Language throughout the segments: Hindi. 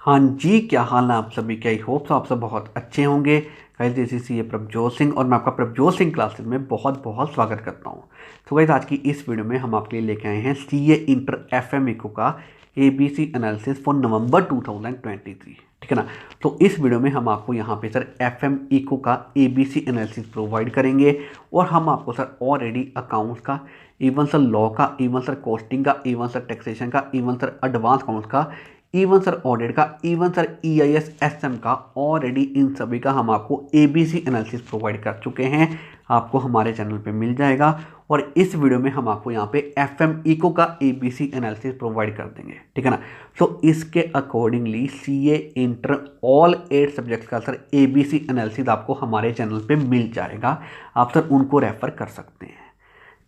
हाँ जी, क्या हाल है आप सभी के। आई होप सो आप सब बहुत अच्छे होंगे। गाइस दिस इज ये प्रभजोत सिंह और मैं आपका प्रभजोत सिंह क्लासेस में बहुत बहुत स्वागत करता हूँ। तो गाइस आज की इस वीडियो में हम आपके लिए लेके आए हैं सीए इंटर एफएम इको का एबीसी एनालिसिस फॉर नवंबर 2023। ठीक है ना। तो इस वीडियो में हम आपको यहाँ पे सर एफएम इको का एबीसी एनालिसिस प्रोवाइड करेंगे और हम आपको सर ऑलरेडी अकाउंट्स का, इवन सर लॉ का, इवन सर कॉस्टिंग का, इवन सर टैक्सेशन का, इवन सर एडवांस अकाउंट्स का, इवन सर ऑडिट का, इवन सर ईआईएस एसएम का, ऑलरेडी इन सभी का हम आपको एबीसी एनालिसिस प्रोवाइड कर चुके हैं। आपको हमारे चैनल पे मिल जाएगा और इस वीडियो में हम आपको यहाँ पे एफएम इको का एबीसी एनालिसिस प्रोवाइड कर देंगे। ठीक है ना। तो इसके accordingly CA inter all 8 subjects का सर एबीसी एनालिसिस आपको हमारे चैनल पे मिल जाएगा। आप सर उनको रेफर कर सकते हैं।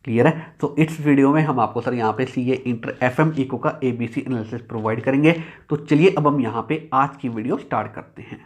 क्लियर है। तो इस वीडियो में हम आपको सर यहाँ पे सीए इंटर एफएम इको का एबीसी एनालिसिस प्रोवाइड करेंगे। तो चलिए अब हम यहाँ पे आज की वीडियो स्टार्ट करते हैं।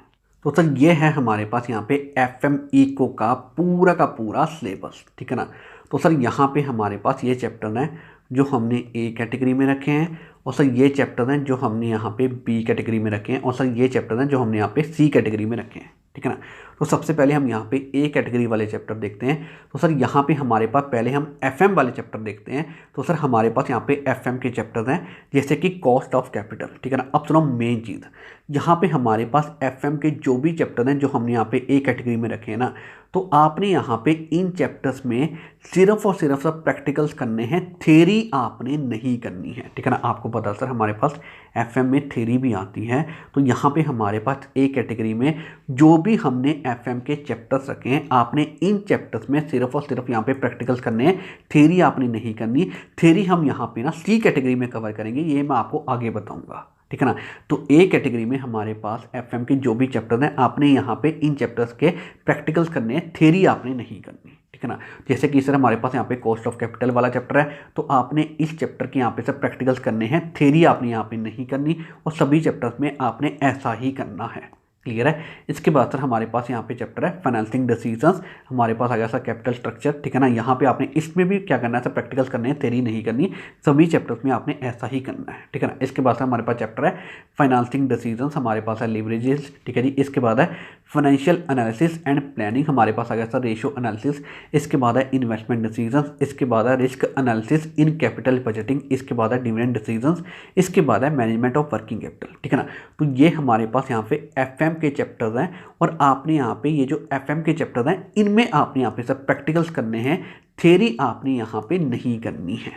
तो सर ये है हमारे पास यहाँ पे एफएम इको का पूरा सिलेबस। ठीक है ना। तो सर यहाँ पे हमारे पास ये चैप्टर हैं जो हमने ए कैटेगरी में रखे हैं और सर ये चैप्टर हैं जो हमने यहाँ पे बी कैटेगरी में रखे हैं और सर ये चैप्टर हैं जो हमने यहाँ पे सी कैटेगरी में रखे हैं। ठीक है ना। तो सबसे पहले हम यहाँ पे ए कैटेगरी वाले चैप्टर देखते हैं। तो सर यहाँ पे हमारे पास पहले हम एफएम वाले चैप्टर देखते हैं। तो सर हमारे पास यहाँ पे एफएम के चैप्टर हैं जैसे कि कॉस्ट ऑफ कैपिटल। ठीक है ना। अब सुनो मेन चीज़, यहाँ पे हमारे पास एफएम के जो भी चैप्टर हैं जो हमने यहाँ पे ए कैटेगरी में रखे हैं ना, तो आपने यहाँ पे इन चैप्टर्स में सिर्फ और सिर्फ सब प्रैक्टिकल्स करने हैं, थ्योरी आपने नहीं करनी है। ठीक है ना। आपको पता सर हमारे पास एफएम में थ्योरी भी आती है। तो यहाँ पे हमारे पास ए कैटेगरी में जो भी हमने एफएम के चैप्टर्स रखे हैं, आपने इन चैप्टर्स में सिर्फ और सिर्फ यहाँ पे प्रैक्टिकल्स करने हैं, थ्योरी आपने नहीं करनी। थ्योरी हम यहाँ पे ना सी कैटेगरी में कवर करेंगे, ये मैं आपको आगे बताऊँगा। ठीक है ना। तो ए कैटेगरी में हमारे पास एफएम के जो भी चैप्टर हैं, आपने यहाँ पे इन चैप्टर्स के प्रैक्टिकल्स करने हैं, थ्योरी आपने नहीं करनी। ठीक है ना। जैसे कि सर हमारे पास यहाँ पे कॉस्ट ऑफ कैपिटल वाला चैप्टर है, तो आपने इस चैप्टर के यहाँ पे सर प्रैक्टिकल्स करने हैं, थ्योरी आपने यहाँ पे नहीं करनी और सभी चैप्टर्स में आपने ऐसा ही करना है। क्लियर है। इसके बाद सर हमारे पास यहाँ पे चैप्टर है फाइनेंसिंग डिसीजंस। हमारे पास आ गया सर कैपिटल स्ट्रक्चर। ठीक है ना। यहाँ पे आपने इसमें भी क्या करना है सर, प्रैक्टिकल्स करने हैं, थ्योरी नहीं करनी, सभी चैप्टर्स में आपने ऐसा ही करना है। ठीक है ना। इसके बाद सर हमारे पास चैप्टर है फाइनेंसिंग डिसीजंस, हमारे पास है लिवरेजेस। ठीक है जी। इसके बाद है फाइनेंशियल एनालिसिस एंड प्लानिंग, हमारे पास आ गया सर रेशियो एनालिसिस। इसके बाद है इन्वेस्टमेंट डिसीजंस। इसके बाद है risk analysis in capital budgeting. इसके बाद है डिविडेंड डिसीजंस। इसके बाद है मैनेजमेंट ऑफ वर्किंग कैपिटल। ठीक है ना। तो ये हमारे पास यहाँ पे एफएम के चैप्टर्स हैं और आपने यहाँ पे ये जो एफएम के चैप्टर्स हैं इनमें आपने यहाँ पे सब प्रैक्टिकल्स करने हैं, थ्योरी आपने यहाँ पे नहीं करनी है।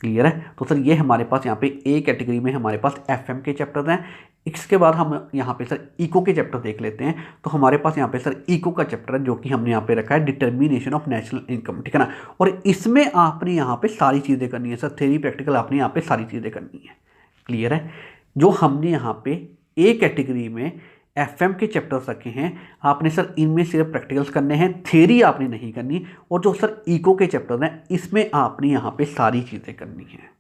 क्लियर है। तो सर ये हमारे पास यहाँ पे ए कैटेगरी में हमारे पास एफएम के चैप्टर्स हैं। इसके बाद हम यहाँ पे सर इको के चैप्टर देख लेते हैं। तो हमारे पास यहाँ पे सर इको का चैप्टर है जो कि हमने यहाँ पे रखा है डिटर्मिनेशन ऑफ नेशनल इनकम। ठीक है ना। और इसमें आपने यहाँ पे सारी चीज़ें करनी है सर, थ्योरी प्रैक्टिकल आपने यहाँ पे सारी चीज़ें करनी है। क्लियर है। जो हमने यहाँ पे ए कैटेगरी में एफएम के चैप्टर्स रखे हैं, आपने सर इनमें सिर्फ प्रैक्टिकल्स करने हैं, थ्योरी आपने नहीं करनी। और जो सर इको के चैप्टर्स हैं इसमें आपने यहाँ पे सारी चीज़ें करनी है।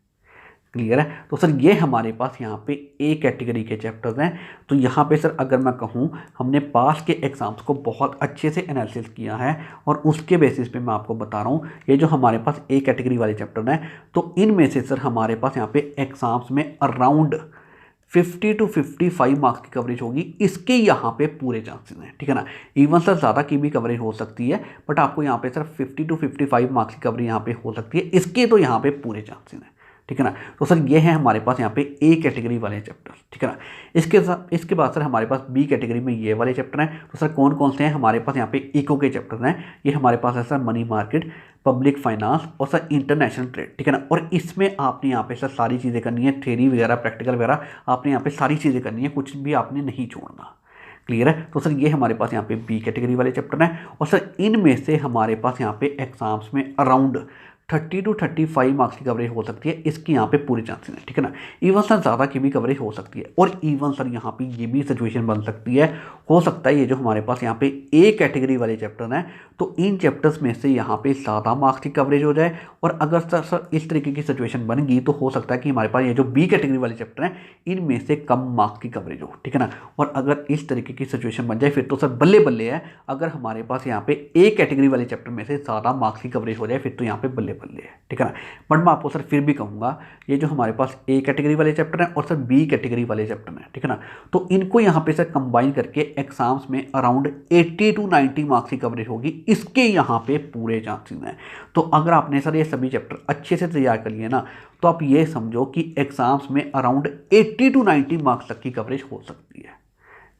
क्लियर है। तो सर ये हमारे पास यहाँ पे ए कैटेगरी के चैप्टर्स हैं। तो यहाँ पे सर अगर मैं कहूँ, हमने पास के एग्जाम्स को बहुत अच्छे से एनालिसिस किया है और उसके बेसिस पे मैं आपको बता रहा हूँ ये जो हमारे पास ए कैटेगरी वाले चैप्टर हैं, तो इनमें से सर हमारे पास यहाँ पे एग्जाम्स में अराउंड 50 to 55 मार्क्स की कवरेज होगी। इसके यहाँ पे पूरे चांसेस हैं। ठीक है ना। इवन सर ज़्यादा की भी कवरेज हो सकती है, बट आपको यहाँ पे सर 50 to 55 मार्क्स की कवरेज यहाँ पे हो सकती है, इसके तो यहाँ पे पूरे चांसेस हैं। ठीक है ना। तो सर ये है हमारे पास यहाँ पे ए कैटेगरी वाले चैप्टर। ठीक है ना। इसके बाद सर हमारे पास बी कैटेगरी में ये वाले चैप्टर हैं। तो सर कौन कौन से हैं हमारे पास यहाँ पे इको के चैप्टर हैं, ये हमारे पास है sir money market, public finance और सर इंटरनेशनल ट्रेड। ठीक है ना। और इसमें आपने यहाँ पे सर सारी चीज़ें करनी है, थ्योरी वगैरह प्रैक्टिकल वगैरह आपने यहाँ पे सारी चीज़ें करनी है, कुछ भी आपने नहीं छोड़ना। क्लियर है। तो सर ये हमारे पास यहाँ पे बी कैटेगरी वाले चैप्टर हैं और सर इनमें से हमारे पास यहाँ पे एग्जाम्स में अराउंड 30 to 35 मार्क्स की कवरेज हो सकती है, इसकी यहाँ पे पूरे चांसेस हैं। ठीक है ना। इवन सर ज़्यादा की भी कवरेज हो सकती है और इवन सर यहाँ पे ये भी सिचुएशन बन सकती है, हो सकता है ये जो हमारे पास यहाँ पे ए कैटेगरी वाले चैप्टर हैं, तो इन चैप्टर्स में से यहाँ पे ज़्यादा मार्क्स की कवरेज हो जाए। और अगर सर इस तरीके की सिचुएशन बन गई तो हो सकता है कि हमारे पास ये जो बी कैटेगरी वाले चैप्टर हैं इनमें से कम मार्क्स की कवरेज हो। ठीक है ना। और अगर इस तरीके की सिचुएशन बन जाए फिर तो सर बल्ले बल्ले है। अगर हमारे पास यहाँ पे ए कैटेगरी वाले चैप्टर में से ज़्यादा मार्क्स की कवरेज हो जाए फिर तो यहाँ पे बल्ले अवेलेबल है, ठीक है ना। बट मैं आपको सर फिर भी कहूँगा ये जो हमारे पास ए कैटेगरी वाले चैप्टर हैं और सर बी कैटेगरी वाले चैप्टर हैं, ठीक है ना, तो इनको यहाँ पे सर कंबाइन करके एग्जाम्स में अराउंड 80 to 90 मार्क्स की कवरेज होगी, इसके यहाँ पे पूरे चांसेस हैं। तो अगर आपने सर ये सभी चैप्टर अच्छे से तैयार कर लिए ना, तो आप ये समझो कि एग्जाम्स में अराउंड 80 to 90 मार्क्स तक की कवरेज हो सकती है।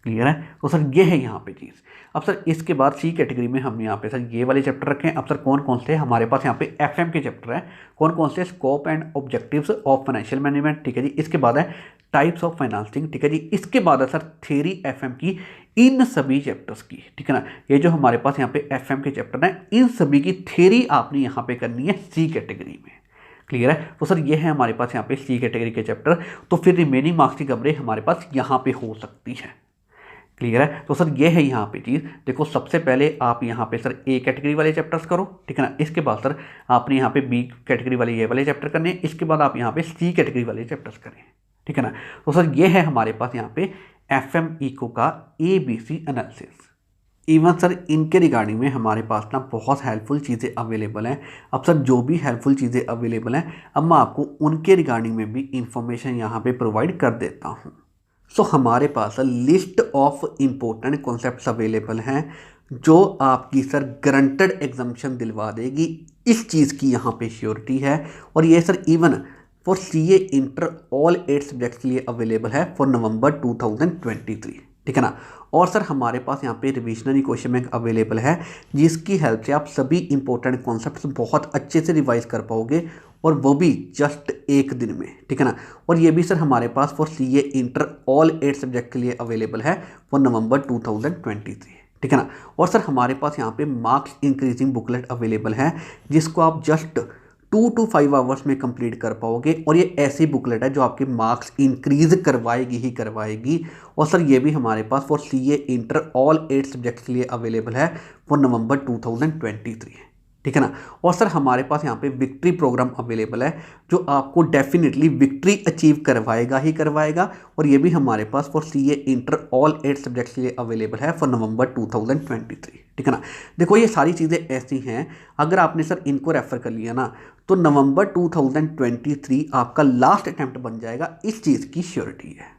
क्लियर है। तो सर ये है यहाँ पे चीज़। अब सर इसके बाद सी कैटेगरी में हम यहाँ पे सर ये वाले चैप्टर रखे हैं। अब सर कौन कौन से हमारे पास यहाँ पे एफएम के चैप्टर हैं, कौन कौन से, scope and objectives of financial management, ठीक है जी। इसके बाद है टाइप्स ऑफ फाइनेंसिंग, ठीक है जी। इसके बाद है सर थ्योरी एफएम की, इन सभी चैप्टर्स की, ठीक है ना। ये जो हमारे पास यहाँ पे एफएम के चैप्टर हैं, इन सभी की थ्योरी आपने यहाँ पे करनी है सी कैटेगरी में। क्लियर है। तो सर ये है हमारे पास यहाँ पे सी कैटेगरी के चैप्टर। तो फिर रिमेनिंग मार्क्स की कवरेज हमारे पास यहाँ पे हो सकती है। क्लियर है। तो सर ये है यहाँ पे चीज़। देखो सबसे पहले आप यहाँ पे सर ए कैटेगरी वाले चैप्टर्स करो, ठीक है ना। इसके बाद सर आपने यहाँ पे बी कैटेगरी वाले ये वाले चैप्टर करने हैं। इसके बाद आप यहाँ पे सी कैटेगरी वाले चैप्टर्स करें, ठीक है ना। तो सर ये है हमारे पास यहाँ पे एफएम इको का ABC एनालिसिस। इवन सर इनके रिगार्डिंग में हमारे पास ना बहुत हेल्पफुल चीज़ें अवेलेबल हैं। अब सर जो भी हेल्पफुल चीज़ें अवेलेबल हैं, अब मैं आपको उनके रिगार्डिंग में भी इंफॉर्मेशन यहाँ पे प्रोवाइड कर देता हूँ। सो हमारे पास list of important concepts available हैं जो आपकी सर गारंटेड एग्जाम्पशन दिलवा देगी, इस चीज़ की यहाँ पे श्योरिटी है। और ये sir even for CA inter all 8 subjects के लिए अवेलेबल है फॉर नवंबर 2023, ठीक है ना। और सर हमारे पास यहाँ पे रिविजनरी क्वेश्चन बैंक अवेलेबल है, जिसकी हेल्प से आप सभी इंपॉर्टेंट कॉन्सेप्ट्स बहुत अच्छे से रिवाइज कर पाओगे, और वो भी जस्ट एक दिन में, ठीक है ना। और ये भी सर हमारे पास for CA inter all 8 subject के लिए अवेलेबल है फॉर नवंबर 2023, ठीक है ना। और सर हमारे पास यहाँ पे मार्क्स इंक्रीजिंग बुकलेट अवेलेबल है, जिसको आप जस्ट 2 to 5 आवर्स में कंप्लीट कर पाओगे। और ये ऐसी बुकलेट है जो आपके मार्क्स इंक्रीज करवाएगी ही करवाएगी। और सर ये भी हमारे पास for CA inter all 8 subjects के लिए अवेलेबल है फॉर नवंबर 2023, ठीक है ना। और सर हमारे पास यहाँ पे विक्ट्री प्रोग्राम अवेलेबल है, जो आपको डेफिनेटली विक्ट्री अचीव करवाएगा ही करवाएगा। और ये भी हमारे पास for CA inter all 8 subjects के लिए अवेलेबल है फॉर नवंबर 2023, ठीक है ना। देखो ये सारी चीज़ें ऐसी हैं, अगर आपने सर इनको रेफ़र कर लिया ना, तो नवंबर 2023 आपका लास्ट अटैम्प्ट बन जाएगा, इस चीज़ की श्योरिटी है।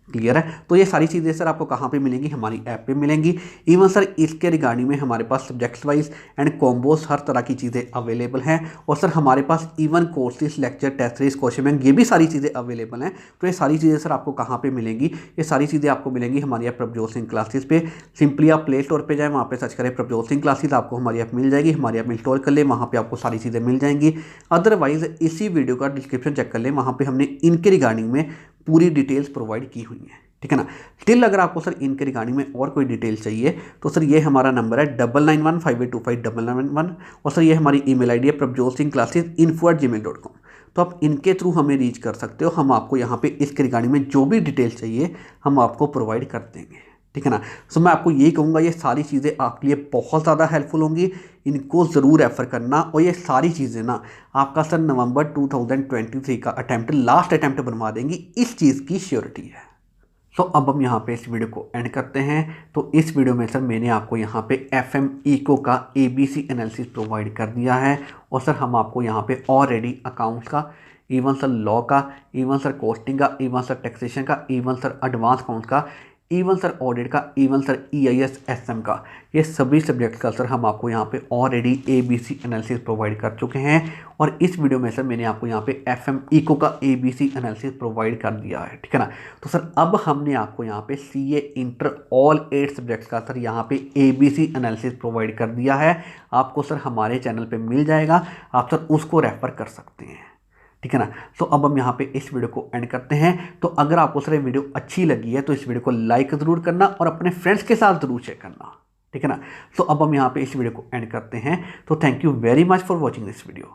क्लियर है। तो ये सारी चीज़ें सर आपको कहाँ पे मिलेंगी, हमारी ऐप पे मिलेंगी। इवन सर इसके रिगार्डिंग में हमारे पास सब्जेक्ट्स वाइज एंड कॉम्बोस हर तरह की चीज़ें अवेलेबल हैं। और सर हमारे पास even courses, lecture, test series, question bank, ये भी सारी चीज़ें अवेलेबल हैं। तो ये सारी चीज़ें सर आपको कहाँ पे मिलेंगी, ये सारी चीज़ें आपको मिलेंगी हमारी ऐप प्रभजोत सिंह क्लासेस पे। सिंपली आप प्ले स्टोर पर जाएँ, वहाँ पर सर्च करें प्रभजोत सिंह क्लासेस, आपको हमारी ऐप मिल जाएगी। हमारी ऐप इंस्टॉल कर लें, वहाँ पर आपको सारी चीज़ें मिल जाएंगी। अदरवाइज इसी वीडियो का डिस्क्रिप्शन चेक कर लें, वहाँ पर हमने इनके रिगार्डिंग में पूरी डिटेल्स प्रोवाइड की हुई हैं, ठीक है ना। स्टिल अगर आपको सर इनके रिगार्डिंग में और कोई डिटेल चाहिए तो सर ये हमारा नंबर है 9915825991। और सर ये हमारी ईमेल आईडी है prabjotsinghclassesinfo@gmail.com। तो आप इनके थ्रू हमें रीच कर सकते हो। हम आपको यहाँ पे इसके रिगार्डिंग में जो भी डिटेल चाहिए हम आपको प्रोवाइड कर देंगे, ठीक है ना। सो मैं आपको यही कहूँगा, ये सारी चीज़ें आपके लिए बहुत ज़्यादा हेल्पफुल होंगी, इनको ज़रूर रेफ़र करना। और ये सारी चीज़ें ना आपका सर नवंबर 2023 का अटैम्प्ट लास्ट अटैम्प्ट बनवा देंगी, इस चीज़ की श्योरिटी है। सो अब हम यहाँ पे इस वीडियो को एंड करते हैं। तो इस वीडियो में सर मैंने आपको यहाँ पे FM इको का ABC एनालिसिस प्रोवाइड कर दिया है। और सर हम आपको यहाँ पे ऑलरेडी अकाउंट्स का, इवन सर लॉ का, इवन सर कॉस्टिंग का, इवन सर टैक्सेशन का, इवन सर एडवांस अकाउंट का, इवन सर ऑडिट का, इवन सर EIS SM का, ये सभी सब्जेक्ट्स का सर हम आपको यहाँ पे ऑलरेडी ABC एनालिसिस प्रोवाइड कर चुके हैं। और इस वीडियो में सर मैंने आपको यहाँ पे FM इको का ABC एनालिसिस प्रोवाइड कर दिया है, ठीक है ना। तो सर अब हमने आपको यहाँ पे CA इंटर ऑल 8 सब्जेक्ट्स का सर यहाँ पे ABC एनालिसिस प्रोवाइड कर दिया है। आपको सर हमारे चैनल पर मिल जाएगा, आप सर उसको रेफ़र कर सकते हैं, ठीक है ना। तो अब हम यहाँ पे इस वीडियो को एंड करते हैं। तो अगर आपको सर ये वीडियो अच्छी लगी है तो इस वीडियो को लाइक ज़रूर करना और अपने फ्रेंड्स के साथ ज़रूर शेयर करना, ठीक है ना। तो अब हम यहाँ पे इस वीडियो को एंड करते हैं। तो thank you very much for watching this video.